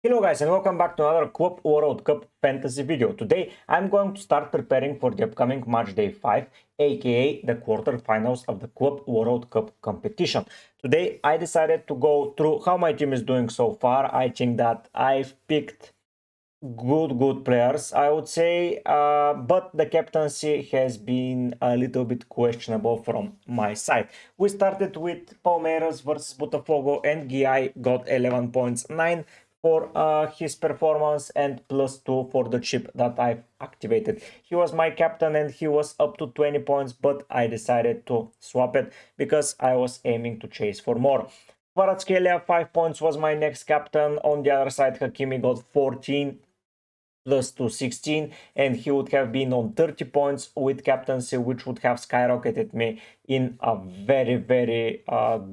Hello guys and welcome back to another Club World Cup fantasy video. Today I'm going to start preparing for the upcoming Matchday 5, aka the quarterfinals of the Club World Cup competition. Today I decided to go through how my team is doing so far. I think that I've picked good players, I would say, but the captaincy has been a little bit questionable from my side. We started with Palmeiras versus Botafogo, and Guy got 11.9 for his performance and +2 for the chip that I've activated. He was my captain and he was up to 20 points, but I decided to swap it because I was aiming to chase for more. Kvaratskhelia, 5 points, was my next captain. On the other side, Hakimi got 14 +2, 16, and he would have been on 30 points with captaincy, which would have skyrocketed me in a very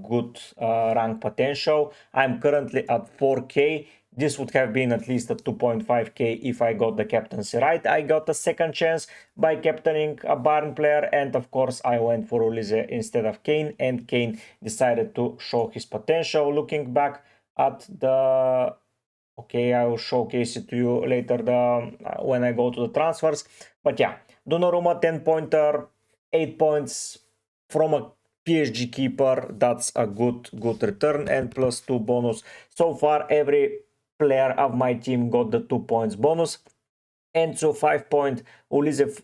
good rank potential. I'm currently at 4k. This would have been at least a 2.5k if I got the captaincy right. I got a second chance by captaining a Bayern player, and of course I went for Ulise instead of Kane, and Kane decided to show his potential. Looking back at the Okay, I will showcase it to you later when I go to the transfers. But yeah, Donnarumma 10-pointer, 8 points from a PSG keeper. That's a good return, and +2 bonus. So far, every player of my team got the 2 points bonus. And so 5 point Ulise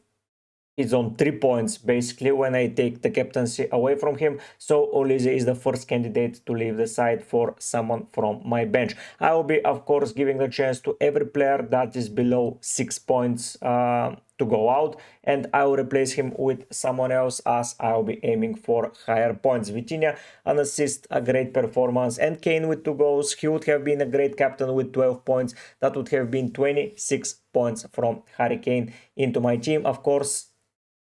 is on 3 points basically when I take the captaincy away from him. So Olise is the first candidate to leave the side for someone from my bench. I will be of course giving the chance to every player that is below 6 points to go out, and I will replace him with someone else as I will be aiming for higher points. Vitinha, an assist, a great performance, and Kane with 2 goals. He would have been a great captain with 12 points. That would have been 26 points from Harry Kane into my team. Of course,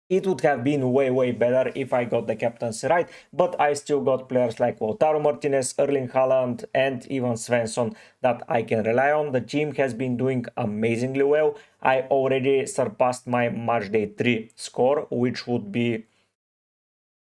it would have been way better if I got the captaincy right, but I still got players like Lautaro Martinez, Erling Haaland, and even Svensson that I can rely on. The team has been doing amazingly well. I already surpassed my Matchday 3 score, which would be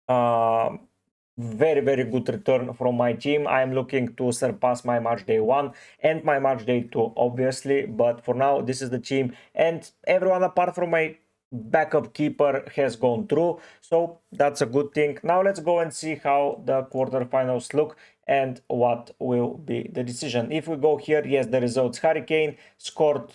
very good return from my team. I'm looking to surpass my Matchday 1 and my Matchday 2, obviously, but for now, this is the team, and everyone apart from my backup keeper has gone through, so that's a good thing. Now let's go and see how the quarterfinals look and what will be the decision. If we go here, yes, the results: Harry Kane scored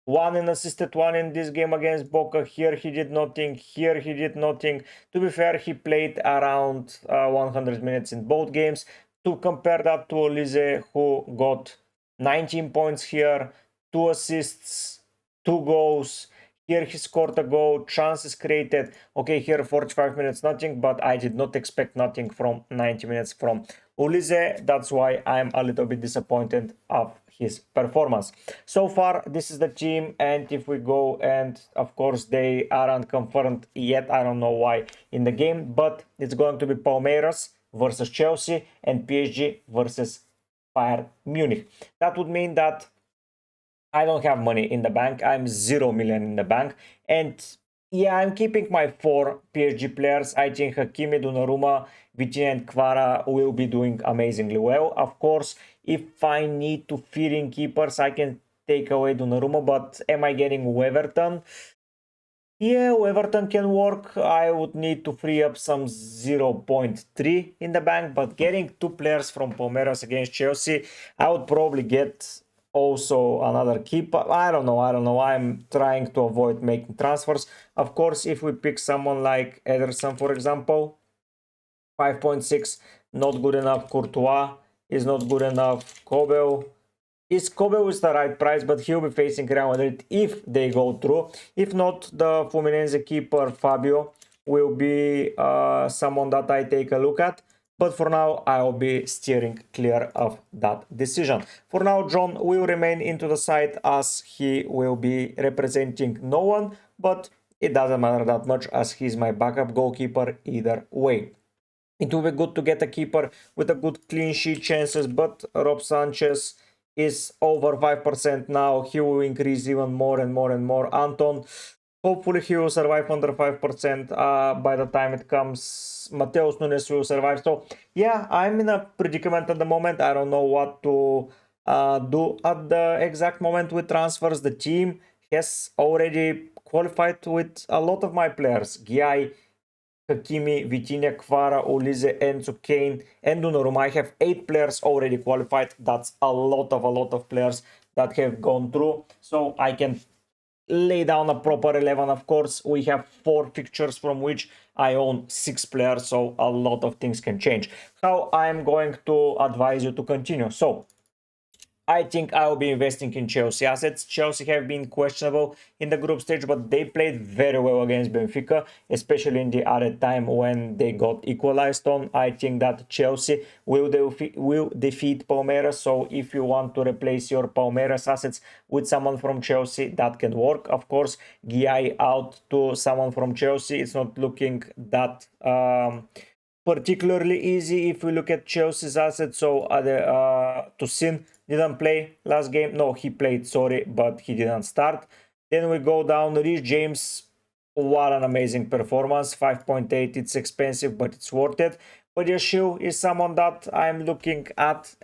1 and assisted 1 in this game against Boca. Here he did nothing, here he did nothing. To be fair, he played around 100 minutes in both games. To compare that to Olise, who got 19 points here, 2 assists, 2 goals. Here he scored a goal, chances created. Okay, here 45 minutes, nothing, but I did not expect nothing from 90 minutes from Ulise. That's why I'm a little bit disappointed of his performance. So far, this is the team, and if we go, and of course they aren't confirmed yet, I don't know why in the game, but it's going to be Palmeiras versus Chelsea and PSG versus Bayern Munich. That would mean that I don't have money in the bank. I'm 0 million in the bank. And yeah, I'm keeping my 4 PSG players. I think Hakimi, Donnarumma, Vitinha and Kvara will be doing amazingly well. Of course, if I need to feed in keepers, I can take away Donnarumma, but am I getting Weverton? Yeah, Weverton can work. I would need to free up some 0.3 in the bank, but getting 2 players from Palmeiras against Chelsea, I would probably get also another keeper. I don't know. I'm trying to avoid making transfers. Of course, if we pick someone like Ederson, for example, 5.6, not good enough. Courtois is not good enough. Kobel is the right price, but he'll be facing Real Madrid if they go through. If not, the Fluminense keeper Fabio will be someone that I take a look at. But for now, I'll be steering clear of that decision. For now, John will remain into the side as he will be representing no one, but it doesn't matter that much as he's my backup goalkeeper either way. It will be good to get a keeper with a good clean sheet chances, but Rob Sanchez is over 5% now. He will increase even more and more. Anton, hopefully he will survive under 5% by the time it comes. Mateus Nunes will survive. So yeah, I'm in a predicament at the moment. I don't know what to do at the exact moment with transfers. The team has already qualified with a lot of my players. Giai, Hakimi, Vitinha, Kvara, Olise, Enzo, Kane, and Donnarumma. I have 8 players already qualified. That's a lot of players that have gone through. So I can lay down a proper 11. Of course, we have 4 fixtures from which I own 6 players, so a lot of things can change. How I'm going to advise you to continue. So I think I will be investing in Chelsea assets. Chelsea have been questionable in the group stage, but they played very well against Benfica, especially in the other time when they got equalized on. I think that Chelsea will defeat Palmeiras. So if you want to replace your Palmeiras assets with someone from Chelsea, that can work. Of course, Guy out to someone from Chelsea. It's not looking that particularly easy if we look at Chelsea's assets. So Tosin didn't play last game. No, he played, sorry, but he didn't start. Then we go down. Reece James, what an amazing performance. 5.8, it's expensive, but it's worth it. But Yashil is someone that I'm looking at.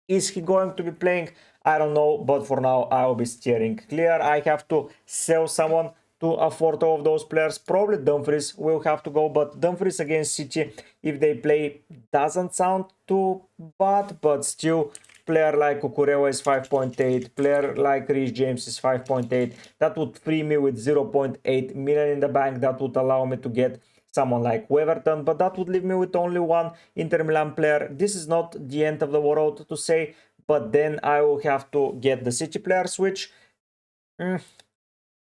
Is he going to be playing? I don't know, but for now I will be steering clear. I have to sell someone to afford all of those players. Probably Dumfries will have to go, but Dumfries against City, if they play, doesn't sound too bad, but still, player like Cucurella is 5.8, player like Reece James is 5.8. That would free me with 0.8 million in the bank. That would allow me to get someone like Weverton, but that would leave me with only one Inter Milan player. This is not the end of the world to say, but then I will have to get the City player switch.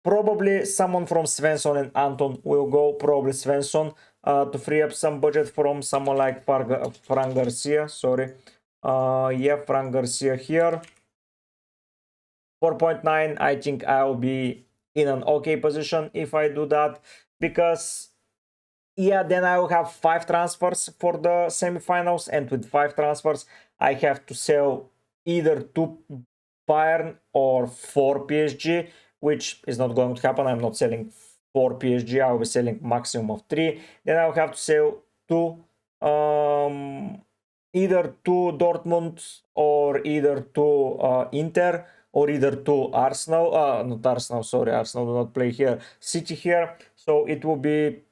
Probably someone from Svensson and Anton will go, probably Svensson, to free up some budget from someone like Fran Garcia, sorry. Yeah, Fran Garcia here. 4.9, I think I'll be in an okay position if I do that, because yeah, then I will have 5 transfers for the semifinals, and with 5 transfers, I have to sell either 2 Bayern or 4 PSG, which is not going to happen. I'm not selling 4 PSG, I will be selling maximum of 3. Then I'll have to sell 2, either 2 Dortmund or either 2 Inter, or either 2 Arsenal, not Arsenal, sorry, Arsenal do not play here, City here. So it will be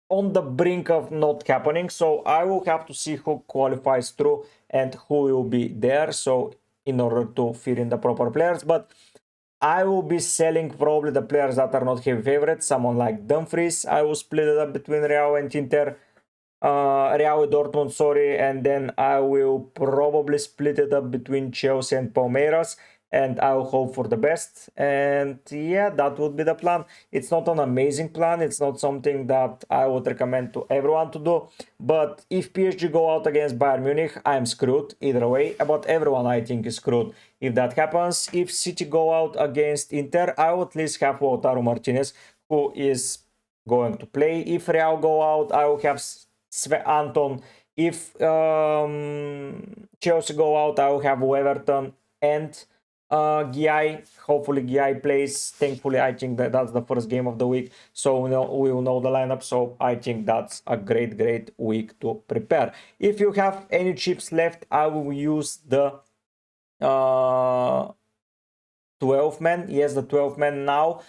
on the brink of not happening. So I will have to see who qualifies through and who will be there, so in order to fit in the proper players. But I will be selling probably the players that are not heavy favorites. Someone like Dumfries, I will split it up between Real and Inter, Real and Dortmund, sorry, and then I will probably split it up between Chelsea and Palmeiras, and I'll hope for the best. And yeah, that would be the plan. It's not an amazing plan, it's not something that I would recommend to everyone to do, but if PSG go out against Bayern Munich, I'm screwed either way. But everyone, I think, is screwed if that happens. If City go out against Inter, I will at least have Lautaro Martinez, who is going to play. If Real go out, I will have Anton. If Chelsea go out, I will have Weverton and Giai. Hopefully Giai plays. Thankfully, I think that's the first game of the week, so we will know the lineup. So I think that's a great week to prepare. If you have any chips left, I will use the 12 man. Yes, the 12 man now.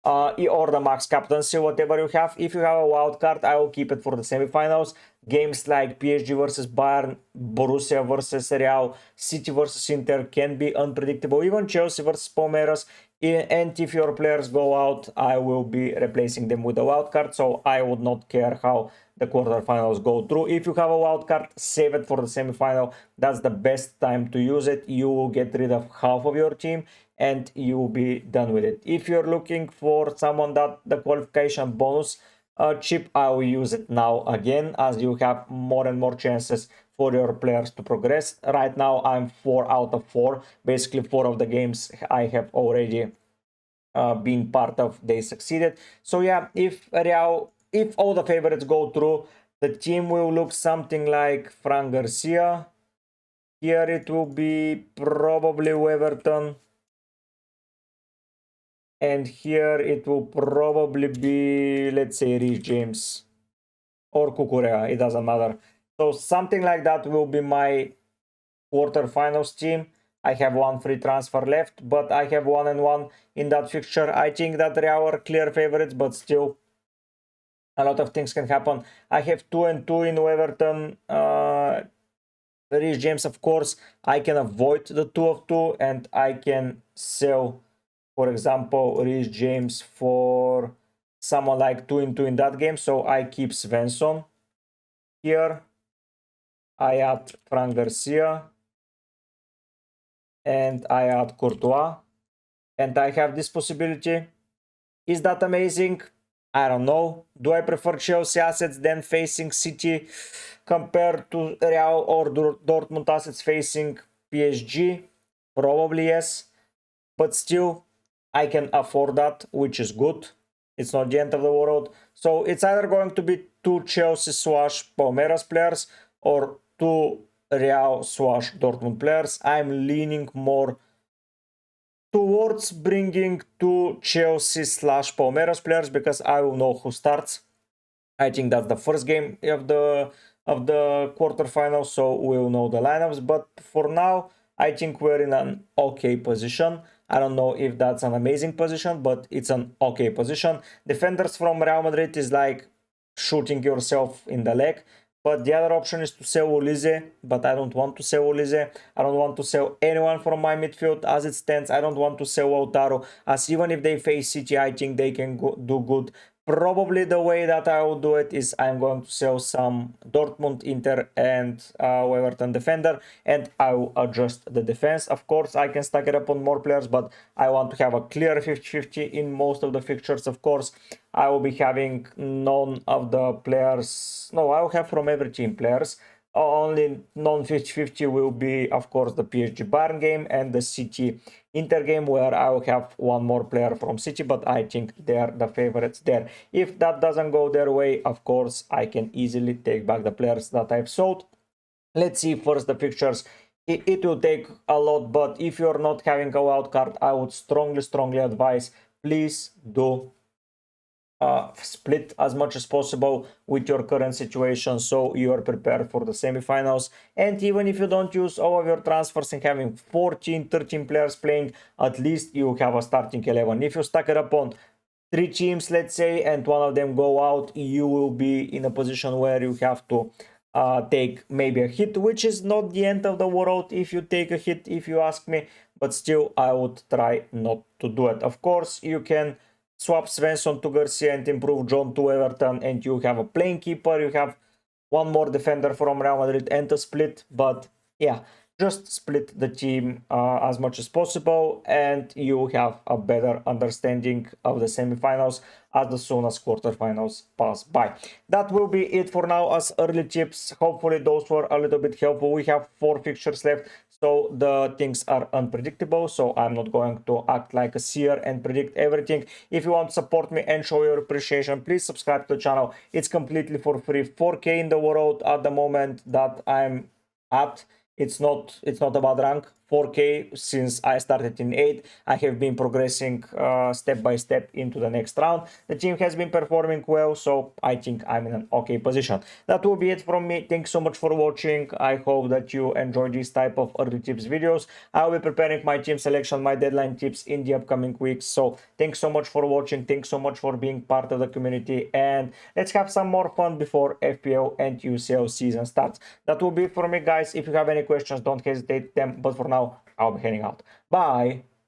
Or the max captaincy, whatever you have. If you have a wild card, I will keep it for the semifinals. Games like PSG versus Bayern, Borussia versus Real, City versus Inter can be unpredictable. Even Chelsea versus Palmeiras. And if your players go out, I will be replacing them with a wild card. So I would not care how the quarterfinals go through. If you have a wild card, save it for the semifinal. That's the best time to use it. You will get rid of half of your team and you will be done with it. If you're looking for someone that the qualification bonus chip, I will use it now again, as you have more and more chances for your players to progress. Right now I'm 4 out of 4. Basically 4 of the games I have already been part of, they succeeded. So yeah, if all the favorites go through, the team will look something like Fran Garcia. Here it will be probably Weverton. And here it will probably be, let's say, Reece James or Cucurella, it doesn't matter. So something like that will be my quarterfinals team. I have one free transfer left, but I have 1-1 in that fixture. I think that they are clear favorites, but still a lot of things can happen. I have 2-2 in Everton. Reece James, of course, I can avoid the 2 of 2 and I can sell, for example, Reece James for someone like 2-2 in that game. So I keep Svensson here. I add Frank Garcia and I add Courtois, and I have this possibility. Is that amazing? I don't know. Do I prefer Chelsea assets than facing City compared to Real or Dortmund assets facing PSG? Probably yes, but still I can afford that, which is good. It's not the end of the world. So it's either going to be 2 Chelsea / Palmeiras players or 2 Real / Dortmund players. I'm leaning more towards bringing 2 Chelsea / Palmeiras players because I will know who starts. I think that's the first game of the quarterfinals, so we'll know the lineups. But for now, I think we're in an okay position. I don't know if that's an amazing position, but it's an okay position. Defenders from Real Madrid is like shooting yourself in the leg. But the other option is to sell Olise, but I don't want to sell Olise. I don't want to sell anyone from my midfield as it stands. I don't want to sell Lautaro, as even if they face City, I think they can do good. Probably the way that I will do it is I'm going to sell some Dortmund, Inter and Everton defender, and I will adjust the defense. Of course, I can stack it up on more players, but I want to have a clear 50-50 in most of the fixtures. Of course, I will be having none of the players. No, I will have from every team players. Only non-50-50 will be, of course, the PSG Bayern game and the City Inter game, where I will have one more player from City, but I think they are the favorites there. If that doesn't go their way, of course, I can easily take back the players that I've sold. Let's see first the fixtures. It will take a lot, but if you're not having a wild card, I would strongly advise, please do split as much as possible with your current situation so you are prepared for the semifinals. And even if you don't use all of your transfers and having 14-13 players playing, at least you have a starting 11. If you stack it up on 3 teams, let's say, and one of them go out, you will be in a position where you have to take maybe a hit, which is not the end of the world if you take a hit, if you ask me, but still I would try not to do it. Of course, you can swap Svensson to Garcia and improve John to Everton, and you have a playing keeper, you have one more defender from Real Madrid and a split. But yeah, just split the team as much as possible, and you have a better understanding of the semifinals as soon as quarterfinals pass by. That will be it for now as early tips. Hopefully those were a little bit helpful. We have 4 fixtures left, so the things are unpredictable, so I'm not going to act like a seer and predict everything. If you want to support me and show your appreciation, please subscribe to the channel. It's completely for free. 4K in the world at the moment that I'm at. It's not about rank. 4K since I started in 8. I have been progressing step by step into the next round. The team has been performing well, so I think I'm in an okay position. That will be it from me. Thanks so much for watching. I hope that you enjoy this type of early tips videos. I will be preparing my team selection, my deadline tips in the upcoming weeks. So thanks so much for watching. Thanks so much for being part of the community, and let's have some more fun before FPL and UCL season starts. That will be it for me, guys. If you have any questions, don't hesitate them. But for now, I'll be heading out. Bye.